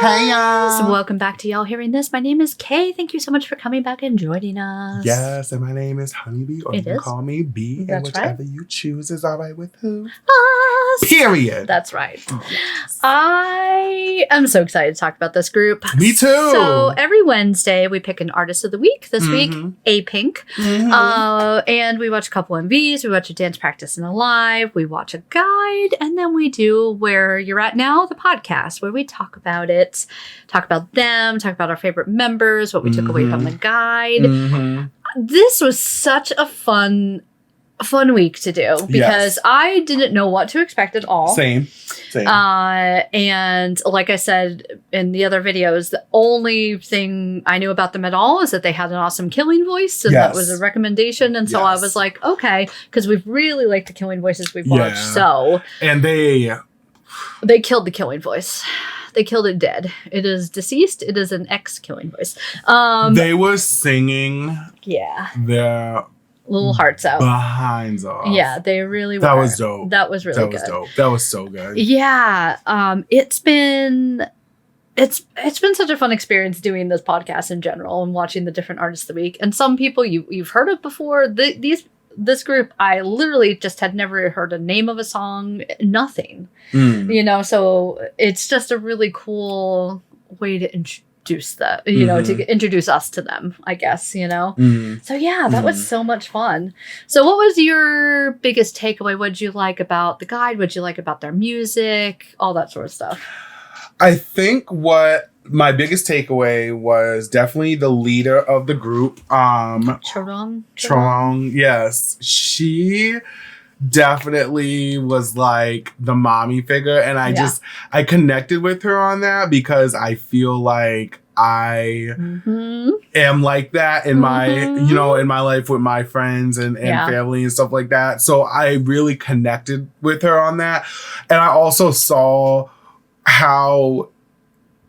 Hey, y'all. So welcome back to Y'all Hearing This. My name is Kay. Thank you so much for coming back and joining us. Yes, and my name is Honeybee, or you can call me B, and whichever you choose is all right with who? Us. Period. That's right. Yes. I am so excited to talk about this group. Me too. So every Wednesday, we pick an artist of the week. This week, Apink. And we watch a couple MVs. We watch a dance practice and a live. We watch a guide. And then we do Where You're At Now, the podcast, where we talk about it, talk about them, talk about our favorite members, what we took away from the guide. This was such a fun week to do because I didn't know what to expect at all. Same. And like I said in the other videos, the only thing I knew about them at all is that they had an awesome killing voice, and that was a recommendation. And so I was like, okay, because we've really liked the killing voices we've watched. So and they killed the killing voice. They killed it dead. It is deceased. It is an ex-killing voice. They were singing their little hearts out. Behinds off. Yeah, they really were. That was dope. That was really good. That was dope. That was so good. Yeah. It's been such a fun experience doing this podcast in general and watching the different artists of the week. And some people you've heard of before. This group, I literally just had never heard a name of a song, nothing. You know, so it's just a really cool way to introduce that, you know, to introduce us to them, I guess, you know. So yeah, that was so much fun. So what was your biggest takeaway? What did you like about the guide? What did you like about their music? All that sort of stuff. I think what my biggest takeaway was definitely the leader of the group. Chorong. Yes. She definitely was like the mommy figure. And I connected with her on that because I feel like I am like that in my, you know, in my life with my friends and family and stuff like that. So I really connected with her on that. And I also saw how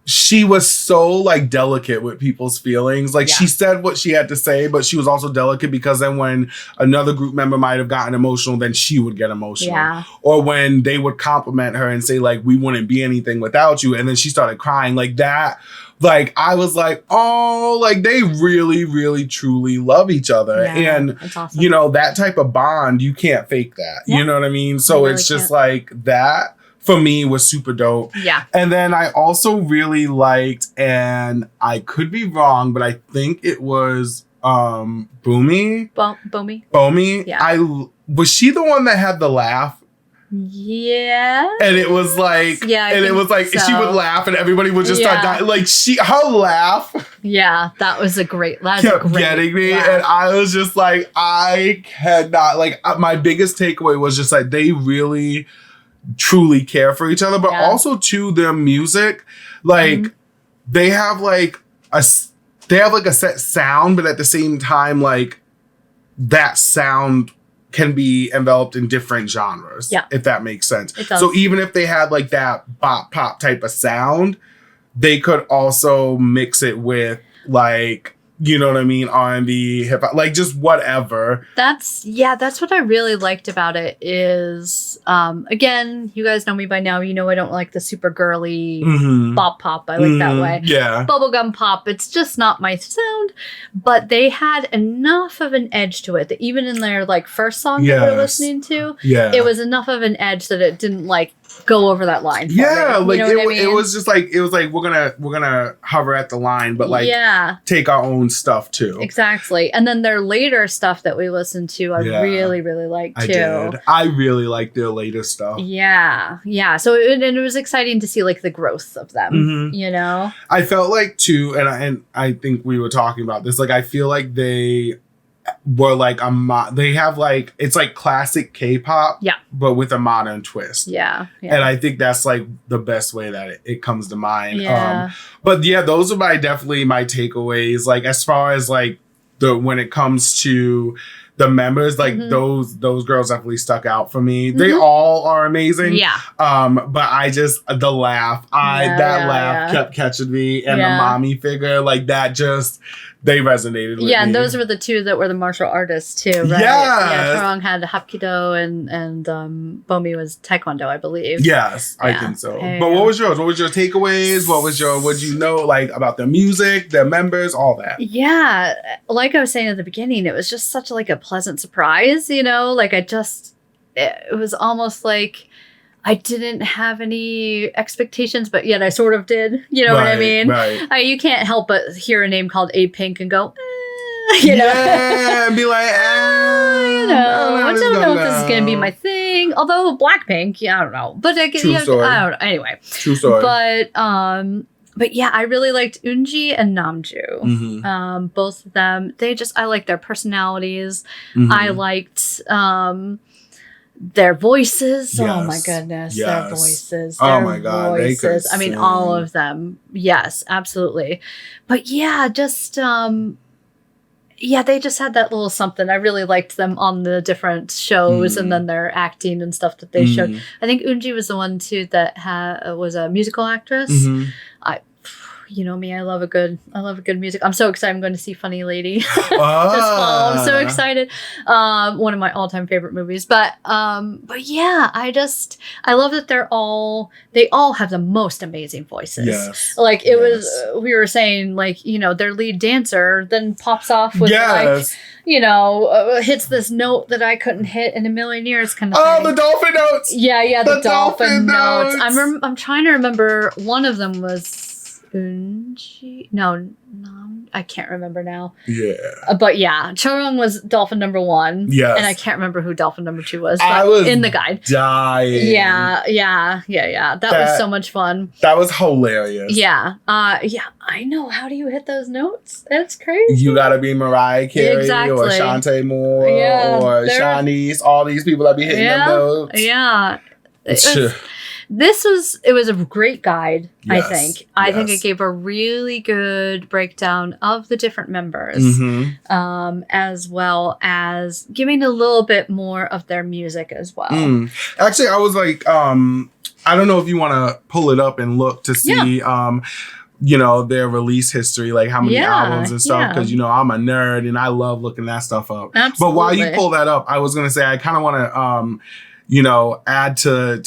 she was so like delicate with people's feelings. Like she said what she had to say, but she was also delicate because then when another group member might have gotten emotional, then she would get emotional. Yeah. Or when they would compliment her and say like, we wouldn't be anything without you. And then she started crying like that. Like, I was like, oh, like they really, really, truly love each other. Yeah, and, that's awesome. You know, that type of bond, you can't fake that. Yeah. You know what I mean? So really it's just like that. For me, was super dope. Yeah. And then I also really liked, and I could be wrong, but I think it was Boomy. Bomi. Yeah. Was she the one that had the laugh? Yeah. And it was like, it was like she would laugh and everybody would just start dying. Like her laugh. Yeah, that was a great laugh. Kept getting me. Laugh. And I was just like, I cannot, like, my biggest takeaway was just like, they really truly care for each other, but also to their music, like they have like a set sound, but at the same time, like that sound can be enveloped in different genres, if that makes sense. So even if they had like that bop pop type of sound, they could also mix it with like, you know what I mean, R&B, hip hop, like just whatever. That's what I really liked about it is, again, you guys know me by now. You know I don't like the super girly bop pop. I like that way. Yeah, bubblegum pop. It's just not my sound. But they had enough of an edge to it that even in their like first song that we were listening to, it was enough of an edge that it didn't like go over that line. Like it was just like we're gonna hover at the line, but like take our own stuff too. Exactly. And then their later stuff that we listened to, I really, really liked too. I really liked their later stuff. Yeah. So it was exciting to see like the growth of them. You know, I felt like too, and I think we were talking about this. Like I feel like they were like they have like, it's like classic K-pop, but with a modern twist. Yeah. And I think that's like the best way that it comes to mind. But yeah, those are definitely my takeaways. Like as far as like when it comes to the members, like those girls definitely stuck out for me. They all are amazing. Yeah. But I just the laugh, that laugh kept catching me, and the mommy figure, like that just they resonated with me. Yeah, and those were the two that were the martial artists too, right? Yeah, Chorong had Hapkido and Bomi was Taekwondo, I believe. Yes, I think so. But what was yours? What was your takeaways? What you know like about the music, the members, all that? Yeah, like I was saying at the beginning, it was just such like a pleasant surprise, you know? Like it was almost like I didn't have any expectations, but yet I sort of did. You know what I mean? Right. You can't help but hear a name called Apink and go, you know? Yeah, and be like, you know, I don't know if this is going to be my thing. Although Blackpink, I don't know. But I don't know. Anyway. True story. But yeah, I really liked Eunji and Namju. Both of them. I liked their personalities. I liked their voices. Yes. Oh my goodness. Yes. Their voices. Oh my God. Voices. I mean, all of them. Yes, absolutely. But yeah, just they just had that little something. I really liked them on the different shows and then their acting and stuff that they showed. I think Eunji was the one too that was a musical actress. You know me, I love a good music. I'm so excited. I'm going to see Funny Lady this fall. I'm so excited. One of my all-time favorite movies. But yeah, I love that they all have the most amazing voices. Yes. Like it was, we were saying, like, you know, their lead dancer then pops off with like, you know, hits this note that I couldn't hit in a million years kind of thing. Oh, the dolphin notes. Yeah, the dolphin notes. I'm trying to remember. One of them was Eunji? No, I can't remember now. Yeah. But yeah, Chorong was dolphin number 1. Yes. And I can't remember who dolphin number 2 was. I was in the guide. Dying. Yeah. That was so much fun. That was hilarious. Yeah. I know. How do you hit those notes? It's crazy. You gotta be Mariah Carey or Shantae Moore or Shanice. All these people that be hitting them notes. Yeah. It was a great guide, I think. I think it gave a really good breakdown of the different members, as well as giving a little bit more of their music as well. Actually, I was like, I don't know if you want to pull it up and look to see, you know, their release history, like how many albums and stuff, because, you know, I'm a nerd and I love looking that stuff up. Absolutely. But while you pull that up, I was going to say, I kind of want to, you know, add to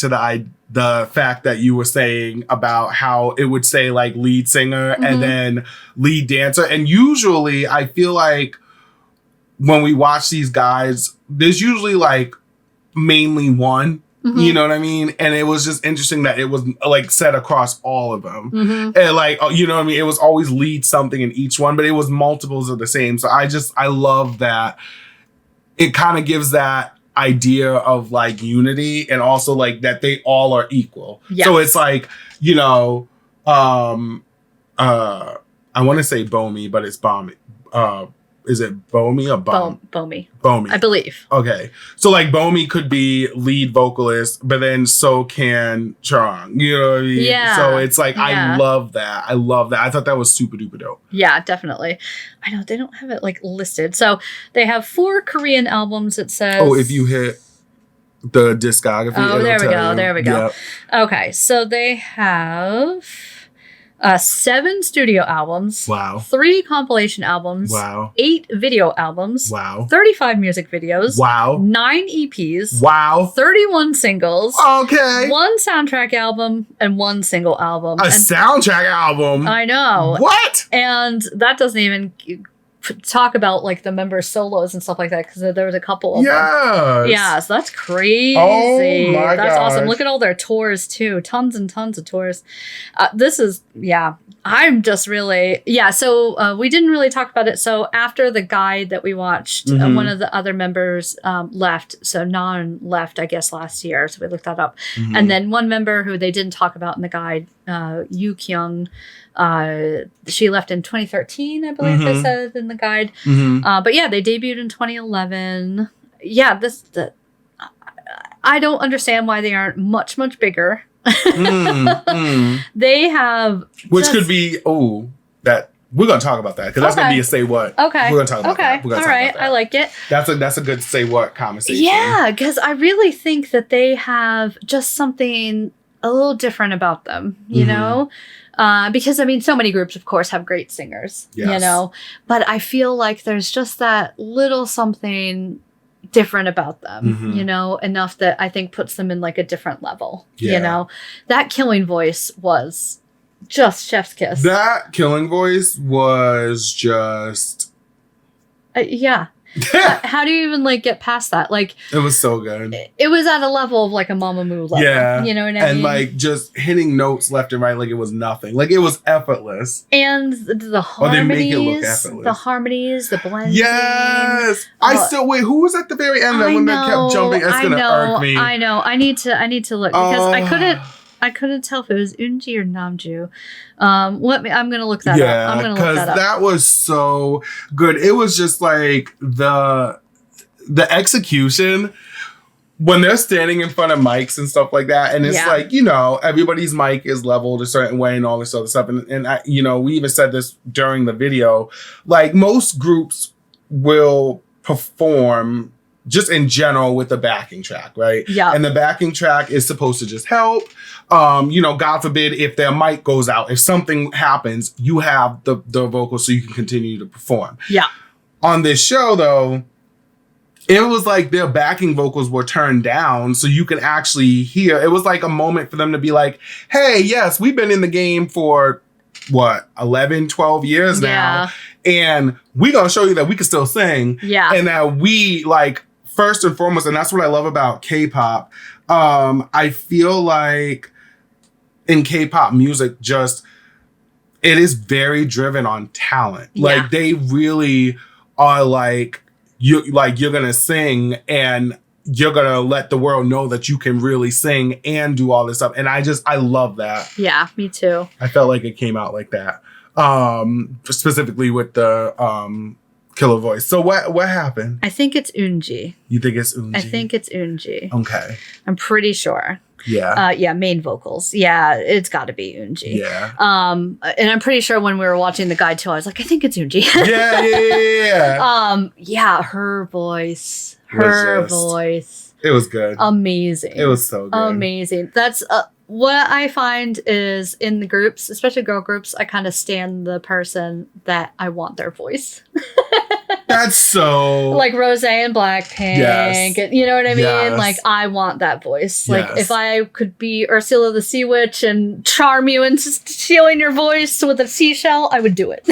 the fact that you were saying about how it would say like lead singer and then lead dancer. And usually I feel like when we watch these guys, there's usually like mainly one, you know what I mean? And it was just interesting that it was like set across all of them. And like, you know what I mean? It was always lead something in each one, but it was multiples of the same. So I love that. It kind of gives that idea of like unity and also like that they all are equal. So it's like, you know, I want to say Bomi, but it's Bomi. Is it Bomi or Bomi? Bomi, I believe. Okay, so like Bomi could be lead vocalist, but then so can Chorong. You know what I mean? Yeah. So it's like I love that. I thought that was super duper dope. Yeah, definitely. I know they don't have it like listed. So they have 4 Korean albums. It says. Oh, if you hit the discography. Oh, there we go. There we go. Yep. Okay, so they have 7 studio albums. Wow. 3 compilation albums. Wow. 8 video albums. Wow. 35 music videos. Wow. 9 EPs. Wow. 31 singles. Okay. 1 soundtrack album and 1 single album. Soundtrack album? I know. What? And that doesn't even talk about like the members' solos and stuff like that, because there was a couple of them. Yeah, so that's crazy. Oh my That's gosh. awesome. Look at all their tours too. Tons and tons of tours. I'm just really so we didn't really talk about it. So after the guide that we watched, one of the other members left. So Nan left, I guess, last year. So we looked that up. And then one member who they didn't talk about in the guide, Yu Kyung, she left in 2013, I believe they said in the guide. But yeah, they debuted in 2011. Yeah, I don't understand why they aren't much bigger. They have, which could be that we're gonna talk about that because that's gonna be a say what. Okay. We're gonna talk about that. All right. I like it. That's a good say what conversation. Yeah, because I really think that they have just something a little different about them, you know? Because, I mean, so many groups, of course, have great singers, you know? But I feel like there's just that little something different about them, you know? Enough that I think puts them in, like, a different level, you know? That killing voice was just chef's kiss. That killing voice was just... yeah. How do you even like get past that? Like it was so good. It was at a level of like a Mamamoo level. Yeah, you know what I mean. And like just hitting notes left and right like it was nothing. Like it was effortless. And the harmonies, they make it look effortless. The harmonies, the blending. Yes, I still wait. Who was at the very end? That one that kept jumping. It's gonna irk me. I know. I need to look because I couldn't tell if it was Unji or Namju. I'm gonna look that up. I'm gonna look that up. That was so good. It was just like the execution when they're standing in front of mics and stuff like that, and it's like, you know, everybody's mic is leveled a certain way and all this other stuff, and I, you know, we even said this during the video. Like most groups will perform just in general with the backing track, right? Yeah. And the backing track is supposed to just help. You know, God forbid if their mic goes out, if something happens, you have the vocals so you can continue to perform. Yeah. On this show, though, it was like their backing vocals were turned down so you can actually hear. It was like a moment for them to be like, hey, yes, we've been in the game for, 11, 12 years now. And we're going to show you that we can still sing. Yeah. And that we, like, first and foremost, and that's what I love about K-pop, I feel like in K-pop music, just it is very driven on talent. Yeah. Like they really are like you're gonna sing and you're gonna let the world know that you can really sing and do all this stuff. And I love that. Yeah, me too. I felt like it came out like that. Specifically with the killer voice. So what happened? I think it's Unji. You think it's Unji? I think it's Unji. Okay. I'm pretty sure. Yeah. Yeah, main vocals. Yeah, it's got to be Unji. Yeah. And I'm pretty sure when we were watching the guide too, I was like, I think it's Unji. Yeah. Yeah, her voice. Her voice. It was good. Amazing. It was so good. Amazing. That's what I find is in the groups, especially girl groups, I kind of stand the person that I want their voice. That's so... Like Rosé and Blackpink. Yes. And, you know what I mean? Yes. Like, I want that voice. Like, Yes. if I could be Ursula the Sea Witch and charm you into stealing your voice with a seashell, I would do it.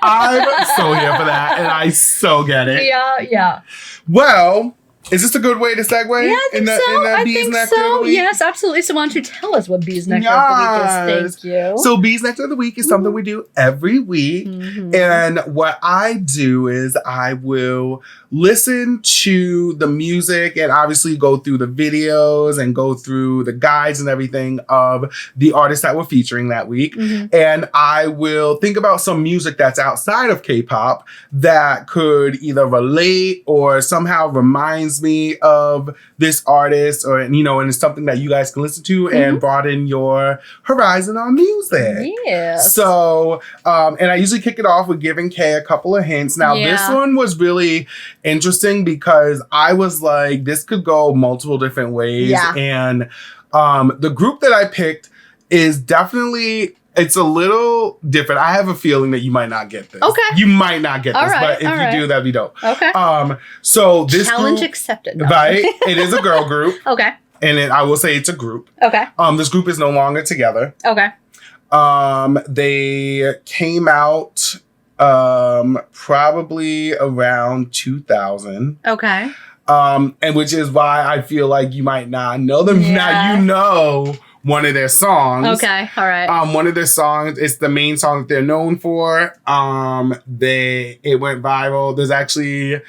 I'm so here for that, and I so get it. Yeah. Well... Is this a good way to segue? Yeah, I think so. I think so. Yes, absolutely. So why don't you tell us what Bee's Nectar of the Week is? Thank you. So Bee's Nectar of the Week is something we do every week. And what I do is I will listen to the music and obviously go through the videos and go through the guides and everything of the artists that we're featuring that week. And I will think about some music that's outside of K-pop that could either relate or somehow reminds me of this artist, or, you know, and it's something that you guys can listen to and broaden your horizon on music. Yeah. So, and I usually kick it off with giving Kay a couple of hints. Now, this one was really interesting because I was like, this could go multiple different ways. Yeah. And the group that I picked is definitely... It's a little different. I have a feeling that you might not get this. Okay. You might not get this, right, but if you do, that'd be dope. Okay. So this challenge group, accepted. right? It is a girl group. Okay. And I will say it's a group. Okay. This group is no longer together. Okay. They came out probably around 2000. Okay. And which is why I feel like you might not know them. Yeah. Now you know one of their songs. Okay, all right. One of their songs, it's the main song that they're known for. It went viral. There's actually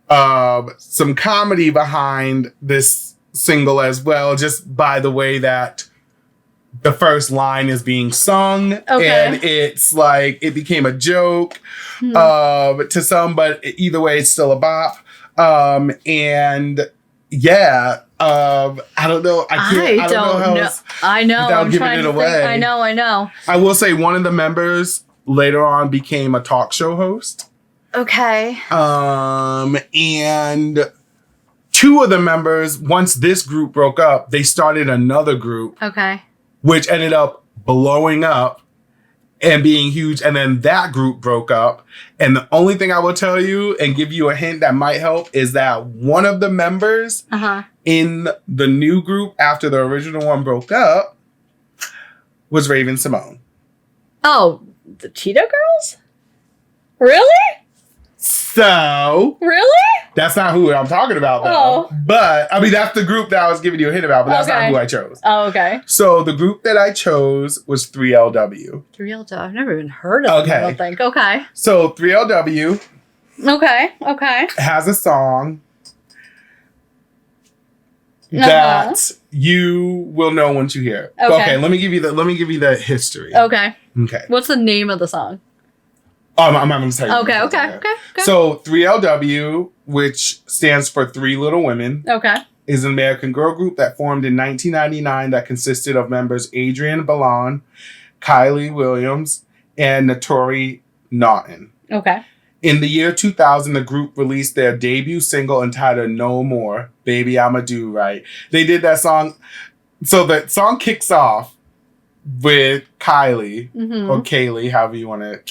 some comedy behind this single as well, just by the way that the first line is being sung. Okay. And it's like, it became a joke to some, but either way, it's still a bop. And yeah, I don't know. I don't know how else I know. without I'm giving trying it to away. think. I know. I will say one of the members later on became a talk show host. Okay. And two of the members, once this group broke up, they started another group. Okay. Which ended up blowing up and being huge. And then that group broke up. And the only thing I will tell you and give you a hint that might help is that one of the members in the new group after the original one broke up was Raven Simone. Oh, the Cheetah Girls? Really? So... Really? That's not who I'm talking about, though. Oh. But, I mean, that's the group that I was giving you a hint about, but that's not who I chose. Oh, okay. So, the group that I chose was 3LW. 3LW? I've never even heard of them, I don't think. Okay. So, 3LW... Okay. has a song that you will know once you hear it. Okay, let me give you the history. Okay. Okay. What's the name of the song? I'm not going to tell you. Okay. So 3LW, which stands for Three Little Women, is an American girl group that formed in 1999 that consisted of members Adrienne Bailon, Kylie Williams, and Naturi Naughton. Okay. In the year 2000, the group released their debut single entitled No More, Baby I'ma Do Right. They did that song. So the song kicks off with Kylie, or Kaylee, however you want to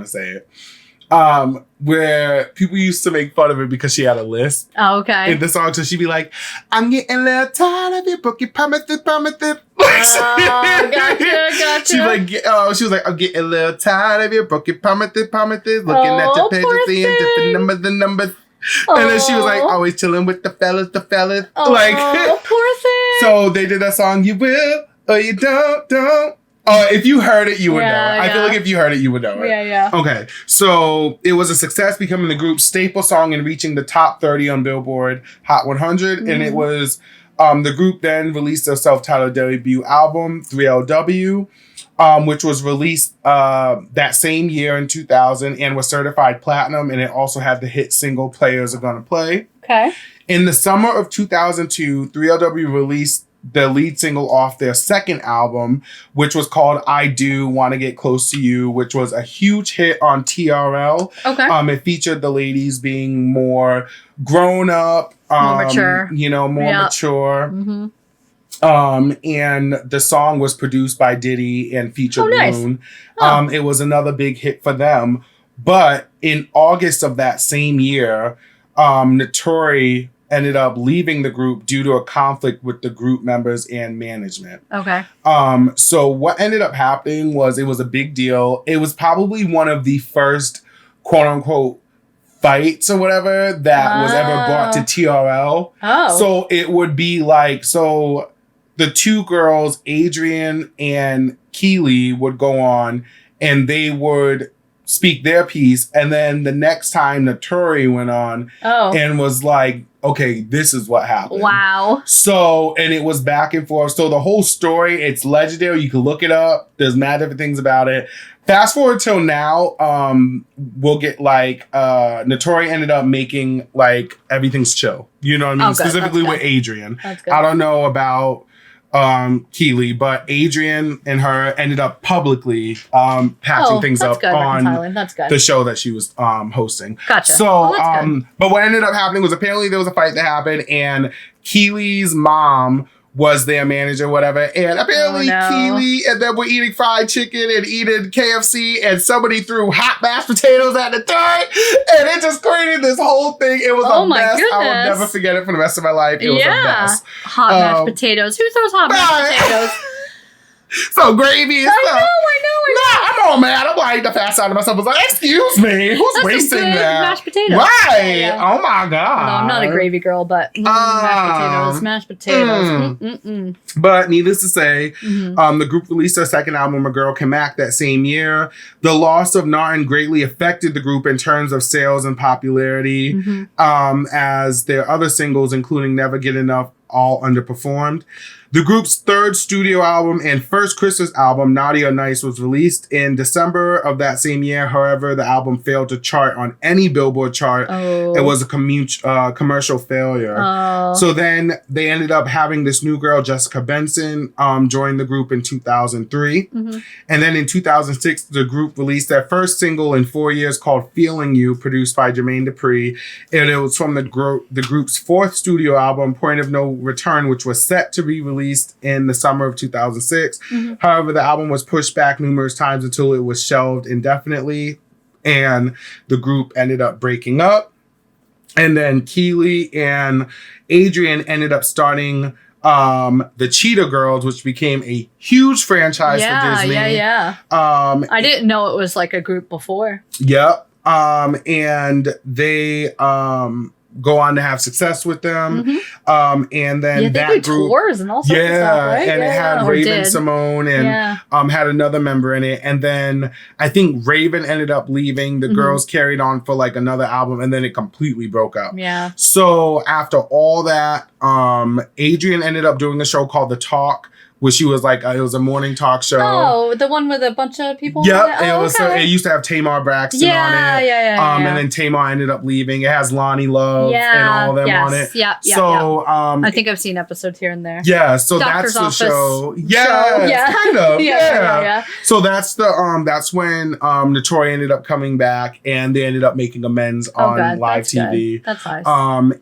say it. Where people used to make fun of her because she had a lisp. Oh, okay. In the song, so she'd be like, I'm getting a little tired of you, broke your promises. Gotcha. She was like, I'm getting a little tired of you, broke your promises, looking at your pages, seeing different numbers. And then she was like, always chilling with the fellas. Oh, Like, poor thing. So they did that song, You Will, or You Don't. If you heard it, you would know. I feel like if you heard it, you would know it. Yeah. Okay. So it was a success, becoming the group's staple song and reaching the top 30 on Billboard Hot 100. And it was, the group then released their self-titled debut album, 3LW, which was released that same year in 2000 and was certified platinum. And it also had the hit single Players Are Gonna Play. Okay. In the summer of 2002, 3LW released the lead single off their second album, which was called I Do Want to Get Close to You, which was a huge hit on TRL. Okay. It featured the ladies being more grown up, more mature. Mature. Mm-hmm. And the song was produced by Diddy and featured Loon. Nice. It was another big hit for them. But in August of that same year, Naturi ended up leaving the group due to a conflict with the group members and management. Okay. So what ended up happening was it was a big deal. It was probably one of the first quote unquote fights or whatever that was ever brought to TRL. Oh. So it would be like, so the two girls, Adrienne and Keely, would go on and they would speak their piece. And then the next time Naturi went on and was like, okay, this is what happened. Wow. So, and it was back and forth. So the whole story, it's legendary. You can look it up. There's mad different things about it. Fast forward till now, we'll get like, Naturi ended up making like Everything's Chill. You know what I mean? Specifically with Adrienne. That's good. I don't know about Keely, but Adrienne and her ended up publicly patching things up on the show that she was hosting. Gotcha. So, but what ended up happening was apparently there was a fight that happened, and Keely's mom was their manager, whatever. And apparently Keely and them were eating fried chicken and eating KFC, and somebody threw hot mashed potatoes at the door, and it just created this whole thing. It was a mess. Goodness. I will never forget it for the rest of my life. It was a mess. Hot mashed potatoes. Who throws hot mashed potatoes? So gravy and stuff. I know. I'm all mad. I'm like, the fast side of myself was like, excuse me, who's wasting that? Mashed potatoes. Right. Yeah. Oh my God. No, I'm not a gravy girl, but mashed potatoes. But needless to say, the group released their second album, A Girl Can Act, that same year. The loss of Naughton greatly affected the group in terms of sales and popularity, as their other singles, including Never Get Enough, all underperformed. The group's third studio album and first Christmas album, Naughty or Nice, was released in December of that same year. However, the album failed to chart on any Billboard chart. It was a commercial failure. So then they ended up having this new girl, Jessica Benson, join the group in 2003. And then in 2006, the group released their first single in 4 years called Feeling You, produced by Jermaine Dupri. And it was from the group's fourth studio album, Point of No Return, which was set to be released in the summer of 2006. However, the album was pushed back numerous times until it was shelved indefinitely, and the group ended up breaking up. And then Keely and Adrian ended up starting the Cheetah Girls, which became a huge franchise for Disney. I didn't know it was like a group before. Yep. And they go on to have success with them. And then that do group, tours and all sorts of stuff, right? And it had Raven Simone and had another member in it. And then I think Raven ended up leaving. The girls carried on for like another album, and then it completely broke up. So after all that, Adrian ended up doing a show called The Talk, where she was like, it was a morning talk show. Oh, the one with a bunch of people? It used to have Tamar Braxton on it. And then Tamar ended up leaving. It has Lonnie Love and all of them on it. I think I've seen episodes here and there. Yeah, so Doctor's that's the show. Kind of. So that's that's when Notori ended up coming back, and they ended up making amends on live TV. Good. That's nice.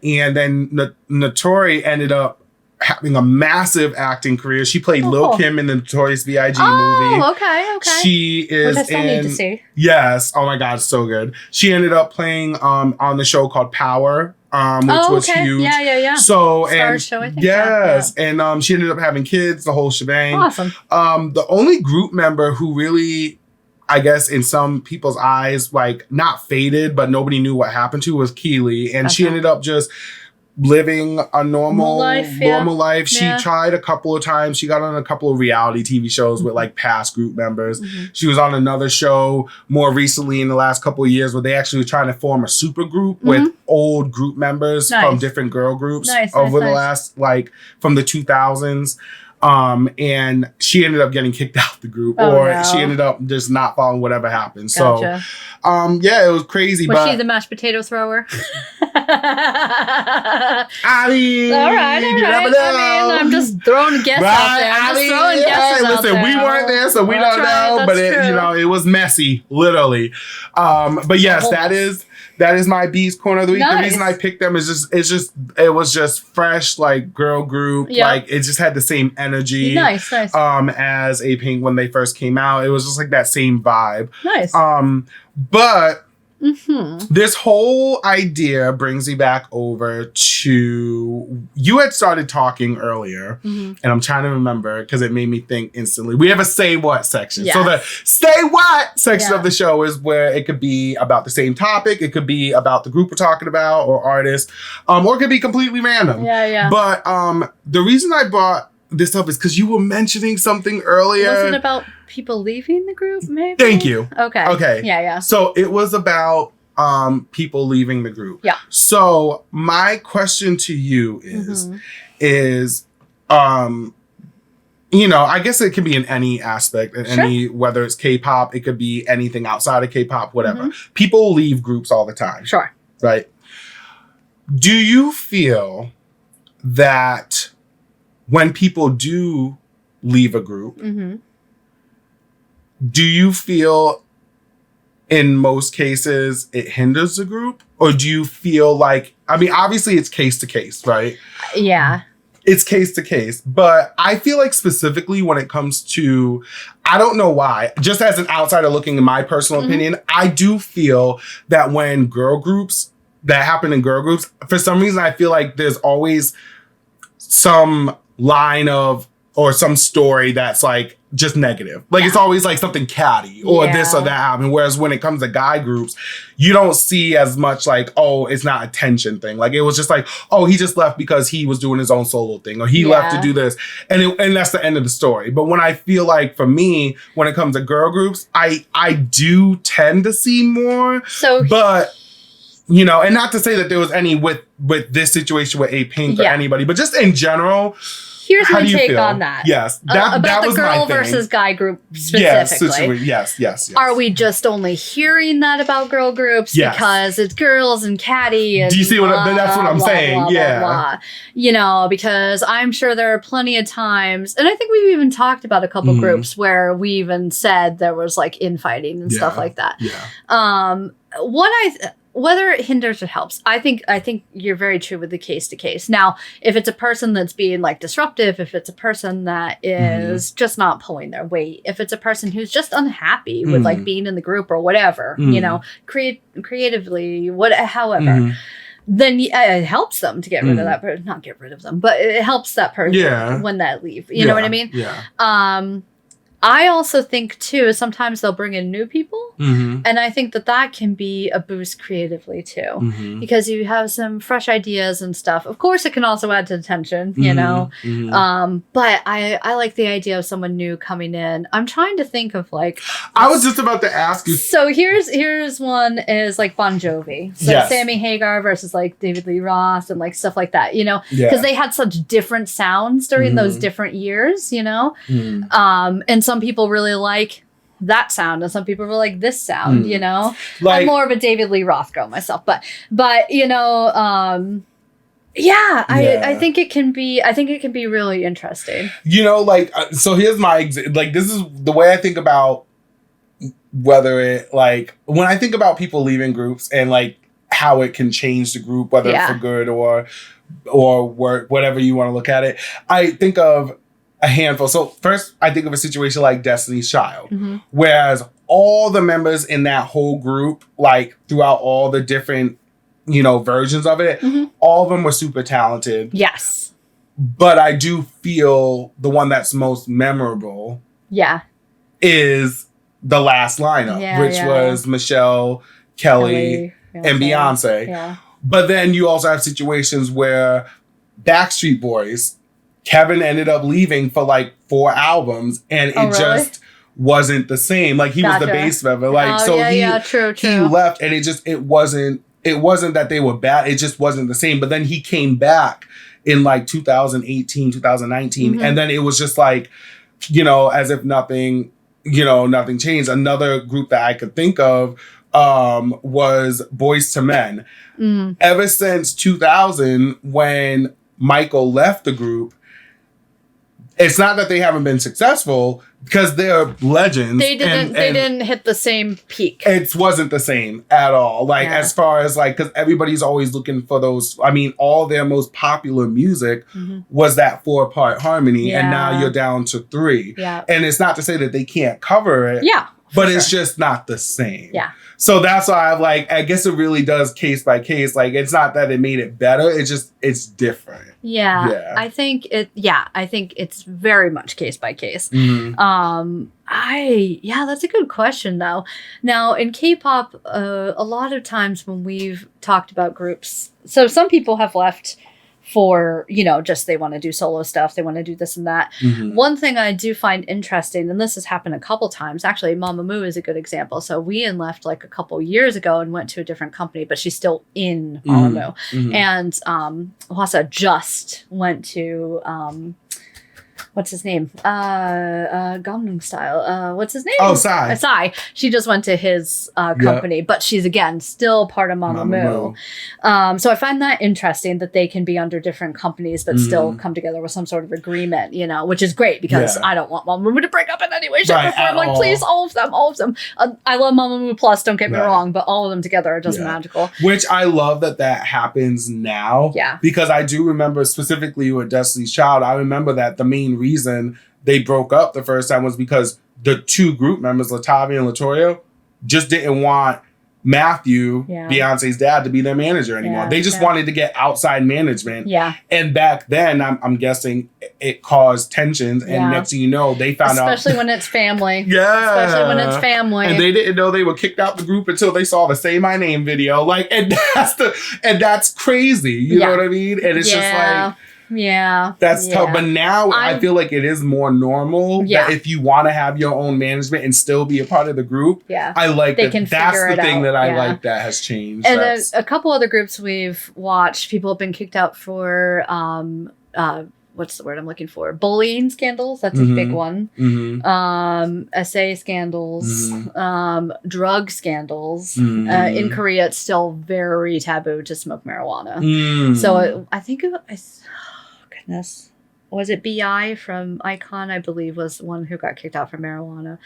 And then Notori ended up having a massive acting career. She played Lil' Kim in the Notorious B.I.G. movie. Okay. She is I still need to see. Yes. Oh my God, so good. She ended up playing on the show called Power, which was huge. Yeah. So Stars show, I think. And she ended up having kids, the whole shebang. Awesome. The only group member who really, I guess in some people's eyes, like not faded, but nobody knew what happened to, was Keely, and she ended up just living a normal life. She tried a couple of times. She got on a couple of reality TV shows with like past group members. She was on another show more recently in the last couple of years where they actually were trying to form a super group with old group members from different girl groups over the last, like, from the 2000s. And she ended up getting kicked out the group, she ended up just not following whatever happened. Gotcha. So, it was crazy. Was she the mashed potato thrower? I mean, all right. I mean, I'm just throwing guesses out there. Listen, we weren't there, so we don't know. But it was messy, literally. But yes, that is my Beast Corner of the Week. Nice. The reason I picked them is it was just fresh, like girl group. Like it just had the same energy. Nice. As Apink when they first came out. It was just like that same vibe. Nice. But this whole idea brings me back over to, you had started talking earlier, and I'm trying to remember because it made me think instantly. We have a Say What section. So the Say What section of the show is where it could be about the same topic. It could be about the group we're talking about or artist, or it could be completely random. But the reason I brought this up is because you were mentioning something earlier. Was it about people leaving the group, maybe? Thank you. Okay. Yeah. So it was about people leaving the group. Yeah. So my question to you is I guess it can be in any aspect, in any, whether it's K-pop, it could be anything outside of K-pop, whatever. People leave groups all the time. Sure. Right? Do you feel that when people do leave a group, do you feel in most cases it hinders the group? Or do you feel like, I mean, obviously it's case to case, right? Yeah. It's case to case. But I feel like specifically when it comes to, I don't know why, just as an outsider looking in my personal opinion, I do feel that when that happen in girl groups, for some reason I feel like there's always some line of, or some story that's like just negative. Like it's always like something catty or this or that happened. Whereas when it comes to guy groups, you don't see as much like, oh, it's not a tension thing. Like it was just like, oh, he just left because he was doing his own solo thing, or he left to do this. And that's the end of the story. But when I feel like for me, when it comes to girl groups, I do tend to see more. But and not to say that there was any with this situation with Apink or anybody, but just in general, here's How my do you take feel? on that. Yes. About that was the my girl thing. versus guy group specifically. Yes. Are we just only hearing that about girl groups because it's girls and catty? And do you see that's what I'm saying? Blah. You know, because I'm sure there are plenty of times, and I think we've even talked about a couple groups where we even said there was like infighting and stuff like that. Yeah. Whether it hinders or helps, I think you're very true with the case to case. Now, if it's a person that's being like disruptive, if it's a person that is just not pulling their weight, if it's a person who's just unhappy with like being in the group or whatever, you know, creatively, however, then it helps them to get rid of that person. Not get rid of them, but it helps that person when they leave. You know what I mean? Yeah. I also think too, sometimes they'll bring in new people. And I think that can be a boost creatively too, because you have some fresh ideas and stuff. Of course, it can also add to the tension, you know. But I like the idea of someone new coming in. I'm trying to think of like. I was just about to ask you. So here's one is like Bon Jovi. So Sammy Hagar versus like David Lee Roth and like stuff like that, you know, because they had such different sounds during those different years, you know. And some people really like that sound and some people really like this sound, you know. Like, I'm more of a David Lee Roth girl myself, but you know, I think it can be really interesting. You know, like so here's my like this is the way I think about whether it like when I think about people leaving groups and like how it can change the group, whether for good or work, whatever you want to look at it. I think of a handful. So first, I think of a situation like Destiny's Child, whereas all the members in that whole group, like throughout all the different, you know, versions of it, all of them were super talented. Yes. But I do feel the one that's most memorable is the last lineup, which was Michelle, Kelly and Beyonce. Yeah. But then you also have situations where Backstreet Boys, Kevin ended up leaving for like 4 albums and it just wasn't the same. Like he was the bass member. Like he left and it wasn't that they were bad. It just wasn't the same. But then he came back in like 2018, 2019. And then it was just like, you know, as if nothing changed. Another group that I could think of was Boyz II Men. Ever since 2000, when Michael left the group, it's not that they haven't been successful because they're legends. They didn't hit the same peak. It wasn't the same at all. Like as far as like, because everybody's always looking for those. I mean, all their most popular music was that 4-part harmony, and now you're down to 3. Yeah, and it's not to say that they can't cover it. Yeah, but it's just not the same. Yeah. So that's why I'm like, I guess it really does case by case. Like, it's not that it made it better. It's different. Yeah. I think it's very much case by case. That's a good question though. Now in K-pop, a lot of times when we've talked about groups, so some people have left for, you know, just they want to do solo stuff. They want to do this and that. One thing I do find interesting, and this has happened a couple times, actually, Mamamoo is a good example. So Wheein left like a couple years ago and went to a different company, but she's still in Mamamoo. And Hwasa just went to, what's his name? Gangnam Style. What's his name? Oh, Psy. Psy. She just went to his company, but she's again still part of Mamamoo. So I find that interesting that they can be under different companies but still come together with some sort of agreement, you know, which is great because I don't want Mamamoo to break up in any way, shape, or form. Like, please, all of them. I love Mamamoo Plus. Don't get me wrong, but all of them together are just magical. Which I love that happens now. Yeah. Because I do remember specifically with Destiny's Child. I remember that the main reason they broke up the first time was because the 2 group members, Latavia and Latoya, just didn't want Matthew, Beyonce's dad, to be their manager anymore. They just wanted to get outside management. Yeah. And back then, I'm guessing it caused tensions. And next thing you know, they found out. Especially when it's family. Especially when it's family. And they didn't know they were kicked out the group until they saw the Say My Name video. Like, and that's crazy. You know what I mean? And it's just like, that's tough. But now I feel like it is more normal that if you want to have your own management and still be a part of the group, I like that. That's the thing that I like that has changed. And a couple other groups we've watched, people have been kicked out for what's the word I'm looking for? Bullying scandals. That's a big one. Essay scandals, drug scandals. In Korea, it's still very taboo to smoke marijuana. So I think goodness. Was it B.I. from Icon, I believe, was the one who got kicked out for marijuana.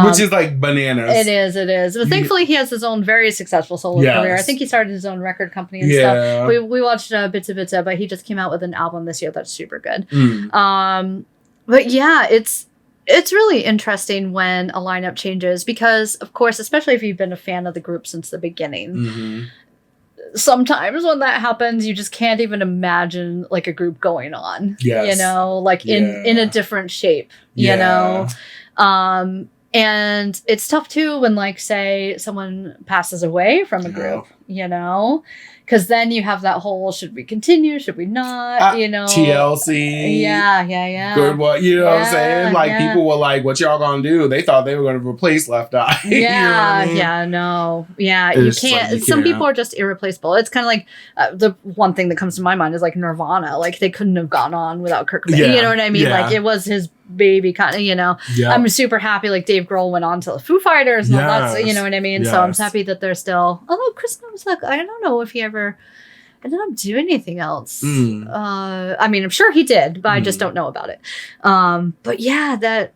Which is like bananas. It is. But thankfully, he has his own very successful solo career. I think he started his own record company and stuff. We watched Bits of Bits of, but he just came out with an album this year that's super good. But yeah, it's really interesting when a lineup changes because, of course, especially if you've been a fan of the group since the beginning, sometimes when that happens, you just can't even imagine like a group going on, you know, like in a different shape, you know? And it's tough too when like, say someone passes away from a group, you know, because then you have that whole, should we continue? Should we not? You know, TLC. Yeah. Good what? You know what I'm saying? Like people were like, what y'all gonna do? They thought they were gonna replace Left Eye. Yeah. You know what I mean? No. Yeah. You can't. Like, some people are just irreplaceable. It's kind of like the one thing that comes to my mind is like Nirvana. Like they couldn't have gone on without Kurt Cobain. You know what I mean? Like it was his baby kind of, you know. I'm super happy like Dave Grohl went on to the Foo Fighters and all that, you know what I mean? So I'm happy that they're still, although Chris Novoselic, I don't know if he ever ended up doing anything else. I mean, I'm sure he did, but I just don't know about it. But yeah, that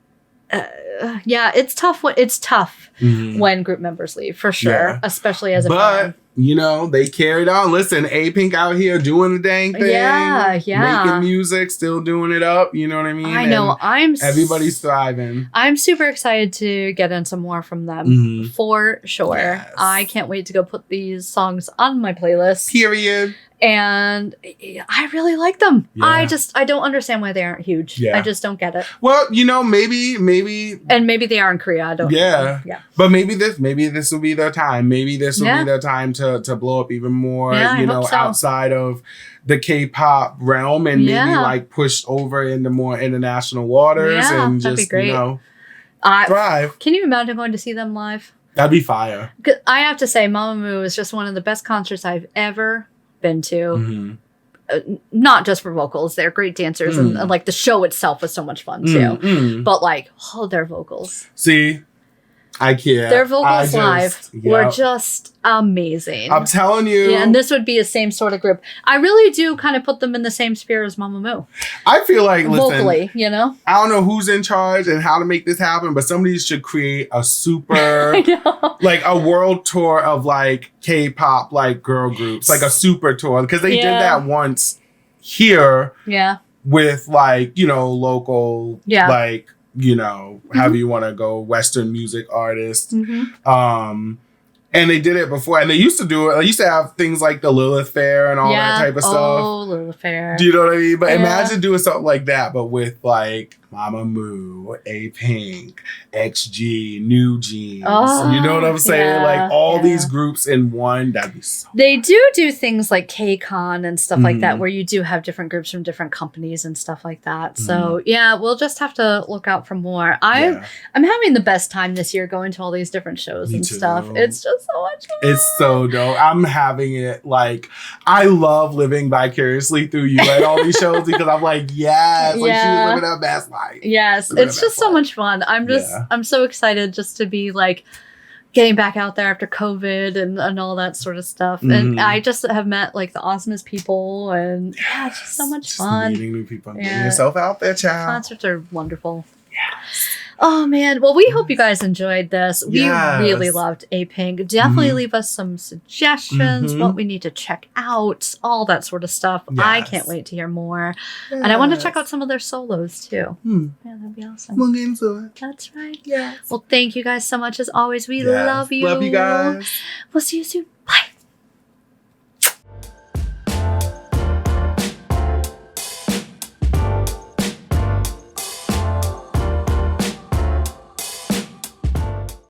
it's tough. It's tough when group members leave, for sure, especially as a fan. You know, they carried on. Listen, Apink out here doing the dang thing. Yeah. Making music, still doing it up. You know what I mean? I know. Everybody's thriving. I'm super excited to get in some more from them, for sure. Yes. I can't wait to go put these songs on my playlist. Period. And I really like them. I don't understand why they aren't huge. I just don't get it. Well, you know, maybe. And maybe they are in Korea. I don't know. Yeah. But maybe this will be their time. Maybe this will be their time to blow up even more, you know, outside of the K-pop realm and maybe like push over into more international waters and just, you know, thrive. Can you imagine going to see them live? That'd be fire. I have to say, Mamamoo is just one of the best concerts I've ever been to. Not just for vocals, they're great dancers and like the show itself was so much fun too. But like, their vocals. See, I can't. Their vocals live were just amazing. I'm telling you. Yeah, and this would be the same sort of group. I really do kind of put them in the same sphere as Mamamoo. I feel like, listen, vocally, you know? I don't know who's in charge and how to make this happen, but somebody should create a super, like a world tour of like K-pop, like girl groups, like a super tour. Because they did that once here with like, you know, local, like, you know, however you want to go, Western music artists. And they did it before, and they used to do it. They used to have things like the Lilith Fair and all that type of stuff. Oh, Lilith Fair. Do you know what I mean? But imagine doing something like that, but with like Mamamoo, Apink, XG, New Jeans. You know what I'm saying? Like all these groups in one. That'd be so. They do things like K-Con and stuff like that, where you do have different groups from different companies and stuff like that. So yeah, we'll just have to look out for more. I'm having the best time this year going to all these different shows and stuff. It's just so much fun. It's so dope. I'm having it like I love living vicariously through you at all these shows because I'm like, yes, like she was living her best life. Yes, it's just so much fun. I'm so excited just to be like getting back out there after COVID and all that sort of stuff. And I just have met like the awesomest people and it's just so much fun. Meeting new people. Getting yourself out there, child. Concerts are wonderful. Yes. Oh man, well we hope you guys enjoyed this. We really loved Apink. Definitely leave us some suggestions, what we need to check out, all that sort of stuff. I can't wait to hear more. And I want to check out some of their solos too. Yeah, that'd be awesome. We'll get into it. That's right. Yes. Well, thank you guys so much as always. We love you. Love you guys. We'll see you soon.